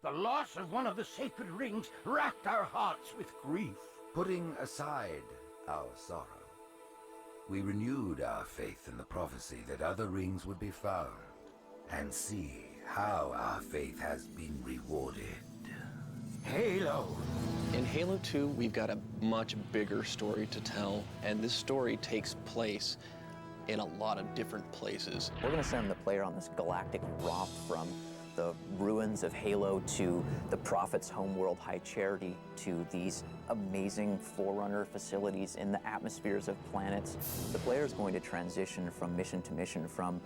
The loss of one of the sacred rings racked our hearts with grief. Putting aside our sorrow, we renewed our faith in the prophecy that other rings would be found, and see how our faith has been rewarded. Halo! In Halo 2, we've got a much bigger story to tell, and this story takes place in a lot of different places. We're going to send the player on this galactic romp from the ruins of Halo to the Prophet's homeworld, High Charity, to these amazing Forerunner facilities in the atmospheres of planets. The player is going to transition from mission to mission, from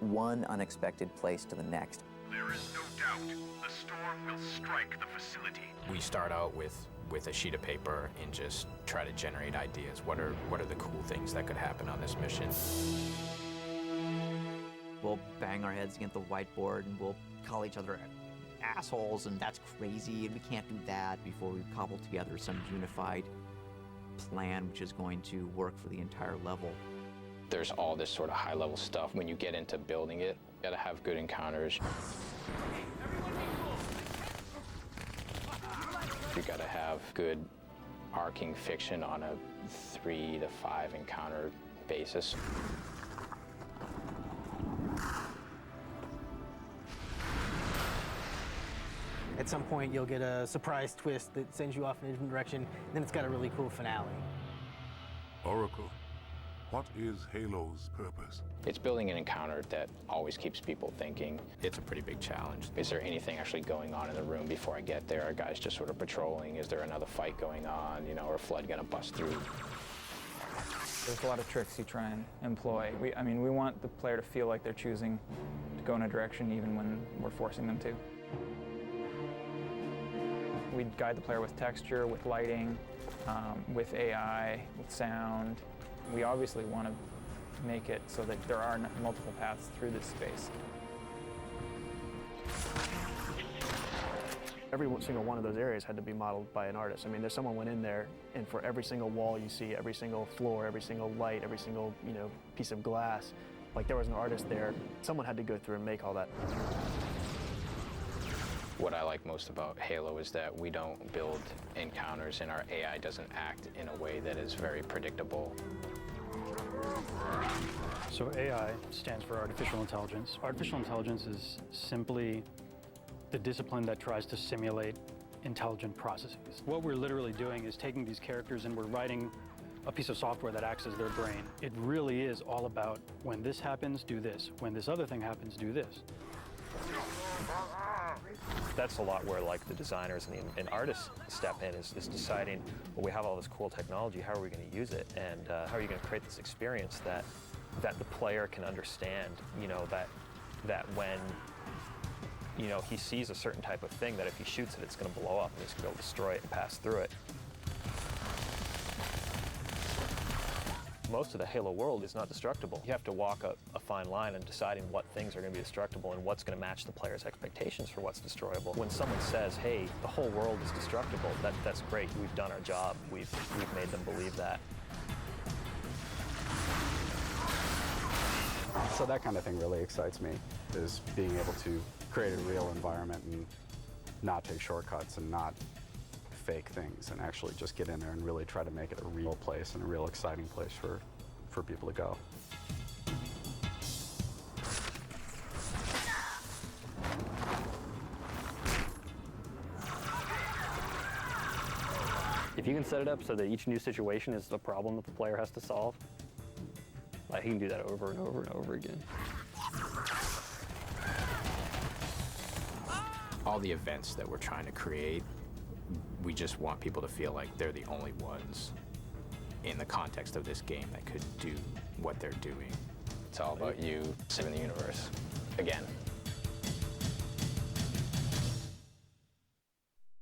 one unexpected place to the next. There is no doubt the storm will strike the facility. We start out with a sheet of paper and just try to generate ideas. What are the cool things that could happen on this mission? We'll bang our heads against the whiteboard and we'll call each other assholes, and that's crazy, and we can't do that, before we've cobbled together some unified plan which is going to work for the entire level. There's all this sort of high-level stuff. When you get into building it, you gotta have good encounters. You gotta have good arcing fiction on a 3 to 5 encounter basis. At some point, you'll get a surprise twist that sends you off in a different direction, and then it's got a really cool finale. Oracle, what is Halo's purpose? It's building an encounter that always keeps people thinking. It's a pretty big challenge. Is there anything actually going on in the room before I get there? Are guys just sort of patrolling? Is there another fight going on? You know, or a flood gonna bust through? There's a lot of tricks you try and employ. I mean, we want the player to feel like they're choosing to go in a direction even when we're forcing them to. We guide the player with texture, with lighting, with AI, with sound. We obviously want to make it so that there are multiple paths through this space. Every single one of those areas had to be modeled by an artist. I mean, there's someone went in there, and for every single wall you see, every single floor, every single light, every single, piece of glass, like there was an artist there. Someone had to go through and make all that. What I like most about Halo is that we don't build encounters and our AI doesn't act in a way that is very predictable. So AI stands for artificial intelligence. Artificial intelligence is simply the discipline that tries to simulate intelligent processes. What we're literally doing is taking these characters and we're writing a piece of software that acts as their brain. It really is all about, when this happens, do this. When this other thing happens, do this. That's a lot where the designers and artists step in, is deciding, well, we have all this cool technology, how are we going to use it, and how are you going to create this experience that the player can understand, that when he sees a certain type of thing, that if he shoots it, it's going to blow up and he's going to be able to destroy it and pass through it. Most of the Halo world is not destructible. You have to walk a fine line in deciding what things are going to be destructible and what's going to match the player's expectations for what's destroyable. When someone says, hey, the whole world is destructible, that's great. We've done our job. We've made them believe that. So that kind of thing really excites me, is being able to create a real environment and not take shortcuts and not fake things, and actually just get in there and really try to make it a real place and a real exciting place for people to go. If you can set it up so that each new situation is a problem that the player has to solve, he can do that over and over and over again. All the events that we're trying to create, we just want people to feel like they're the only ones in the context of this game that could do what they're doing. It's all about you saving the universe again.